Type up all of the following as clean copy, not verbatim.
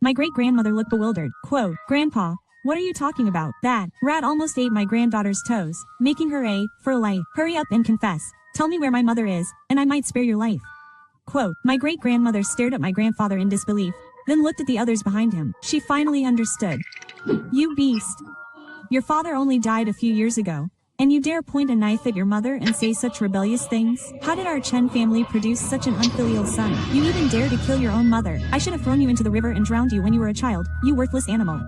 My great-grandmother looked bewildered. Quote, Grandpa, what are you talking about? That rat almost ate my granddaughter's toes, making her a for life. Hurry up and confess. Tell me where my mother is, and I might spare your life. Quote, my great-grandmother stared at my grandfather in disbelief, then looked at the others behind him. She finally understood. You beast. Your father only died a few years ago, and you dare point a knife at your mother and say such rebellious things? How did our Chen family produce such an unfilial son? You even dare to kill your own mother. I should have thrown you into the river and drowned you when you were a child, you worthless animal.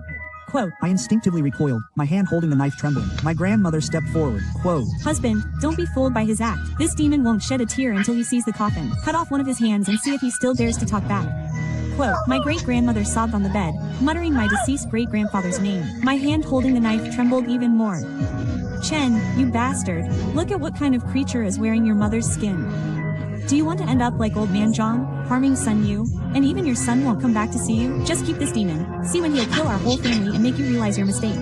Quote, I instinctively recoiled, my hand holding the knife trembling. My grandmother stepped forward. Quote, husband, don't be fooled by his act. This demon won't shed a tear until he sees the coffin. Cut off one of his hands and see if he still dares to talk back. Quote, my great-grandmother sobbed on the bed, muttering my deceased great-grandfather's name. My hand holding the knife trembled even more. Chen, you bastard. Look at what kind of creature is wearing your mother's skin. Do you want to end up like old man Zhang, harming son Yu, and even your son won't come back to see you? Just keep this demon. See when he'll kill our whole family and make you realize your mistake.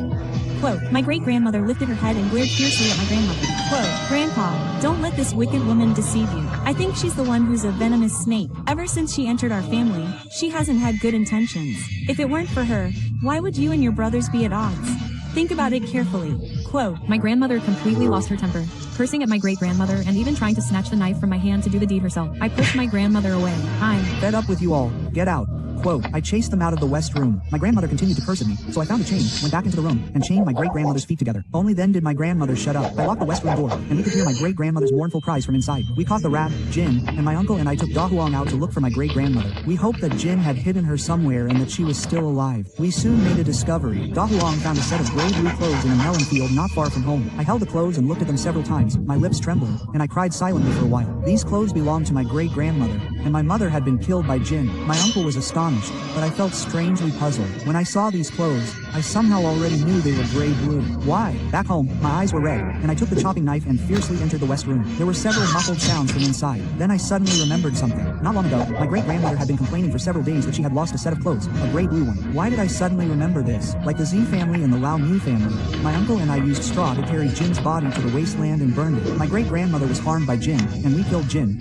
Quote, my great-grandmother lifted her head and glared fiercely at my grandmother. Quote, Grandpa, don't let this wicked woman deceive you. I think she's the one who's a venomous snake. Ever since she entered our family, she hasn't had good intentions. If it weren't for her, why would you and your brothers be at odds? Think about it carefully. Quote, my grandmother completely lost her temper, cursing at my great-grandmother and even trying to snatch the knife from my hand to do the deed herself. I pushed my grandmother away. I'm fed up with you all. Get out. Quote, I chased them out of the west room. My grandmother continued to curse at me, so I found a chain, went back into the room, and chained my great-grandmother's feet together. Only then did my grandmother shut up. I locked the west room door, and we could hear my great-grandmother's mournful cries from inside. We caught the rat, Jin, and my uncle and I took Da Huang out to look for my great-grandmother. We hoped that Jin had hidden her somewhere and that she was still alive. We soon made a discovery. Da Huang found a set of gray-blue clothes in a melon field not far from home. I held the clothes and looked at them several times, my lips trembling, and I cried silently for a while. These clothes belonged to my great-grandmother, and my mother had been killed by Jin. My uncle was astonished, but I felt strangely puzzled. When I saw these clothes, I somehow already knew they were gray-blue. Why? Back home, my eyes were red, and I took the chopping knife and fiercely entered the west room. There were several muffled sounds from inside. Then I suddenly remembered something. Not long ago, my great-grandmother had been complaining for several days that she had lost a set of clothes, a gray-blue one. Why did I suddenly remember this? Like the Z family and the Lao Mu family, my uncle and I used straw to carry Jin's body to the wasteland and burned it. My great-grandmother was harmed by Jin, and we killed Jin.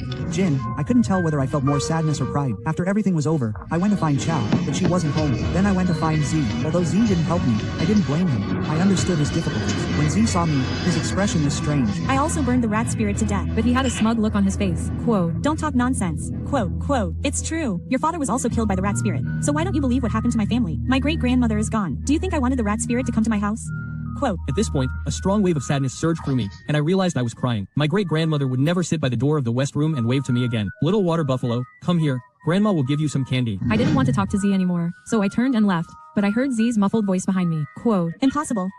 I couldn't tell whether I felt more sadness or pride. After everything was over, I went to find Chow, but she wasn't home. Then I went to find Z. Although Z didn't help me, I didn't blame him. I understood his difficulties. When Z saw me, his expression was strange. I also burned the rat spirit to death, but he had a smug look on his face. Quote, don't talk nonsense. Quote, it's true. Your father was also killed by the rat spirit. So why don't you believe what happened to my family? My great-grandmother is gone. Do you think I wanted the rat spirit to come to my house? Quote, at this point, a strong wave of sadness surged through me, and I realized I was crying. My great-grandmother would never sit by the door of the west room and wave to me again. Little water buffalo, come here. Grandma will give you some candy. I didn't want to talk to Z anymore, so I turned and left, but I heard Z's muffled voice behind me. Quote, impossible.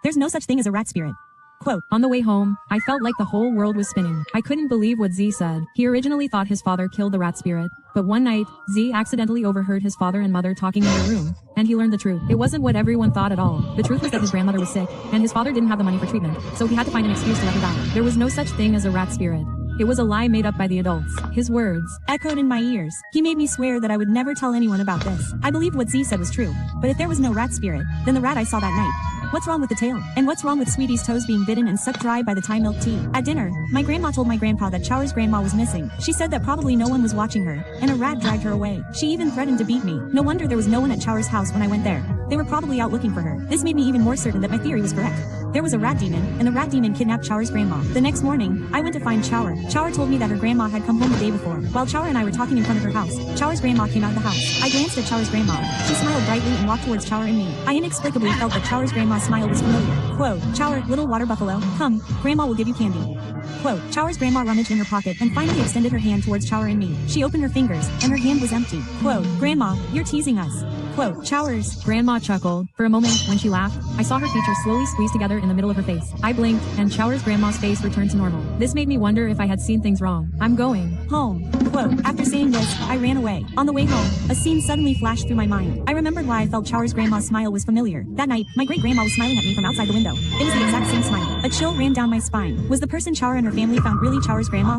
There's no such thing as a rat spirit. Quote, on the way home, I felt like the whole world was spinning. I couldn't believe what Z said. He originally thought his father killed the rat spirit, but one night, Z accidentally overheard his father and mother talking in their room, and he learned the truth. It wasn't what everyone thought at all. The truth was that his grandmother was sick, and his father didn't have the money for treatment, so he had to find an excuse to let her die. There was no such thing as a rat spirit. It was a lie made up by the adults. His words echoed in my ears. He made me swear that I would never tell anyone about this. I believed what Z said was true, but if there was no rat spirit, then the rat I saw that night. What's wrong with the tale? And what's wrong with Sweetie's toes being bitten and sucked dry by the Thai milk tea? At dinner, my grandma told my grandpa that Chaur's grandma was missing. She said that probably no one was watching her, and a rat dragged her away. She even threatened to beat me. No wonder there was no one at Chaur's house when I went there. They were probably out looking for her. This made me even more certain that my theory was correct. There was a rat demon, and the rat demon kidnapped Chaur's grandma. The next morning, I went to find Chaur. Chaur told me that her grandma had come home the day before. While Chaur and I were talking in front of her house, Chaur's grandma came out of the house. I glanced at Chaur's grandma. She smiled brightly and walked towards Chaur and me. I inexplicably felt that Chaur's grandma's smile was familiar. Quote, Chaur, little water buffalo, come, grandma will give you candy. Quote, Chaur's grandma rummaged in her pocket and finally extended her hand towards Chaur and me. She opened her fingers, and her hand was empty. Quote, Grandma, you're teasing us. Quote, Chaur's grandma chuckled. For a moment, when she laughed, I saw her features slowly squeeze together in the middle of her face. I blinked, and Chaur's grandma's face returned to normal. This made me wonder if I had seen things wrong. I'm going home. Quote, after saying this, I ran away. On the way home, a scene suddenly flashed through my mind. I remembered why I felt Chaur's grandma's smile was familiar. That night, my great-grandma was smiling at me from outside the window. It was the exact same smile. A chill ran down my spine. Was the person Chaur and her family found really Chaur's grandma?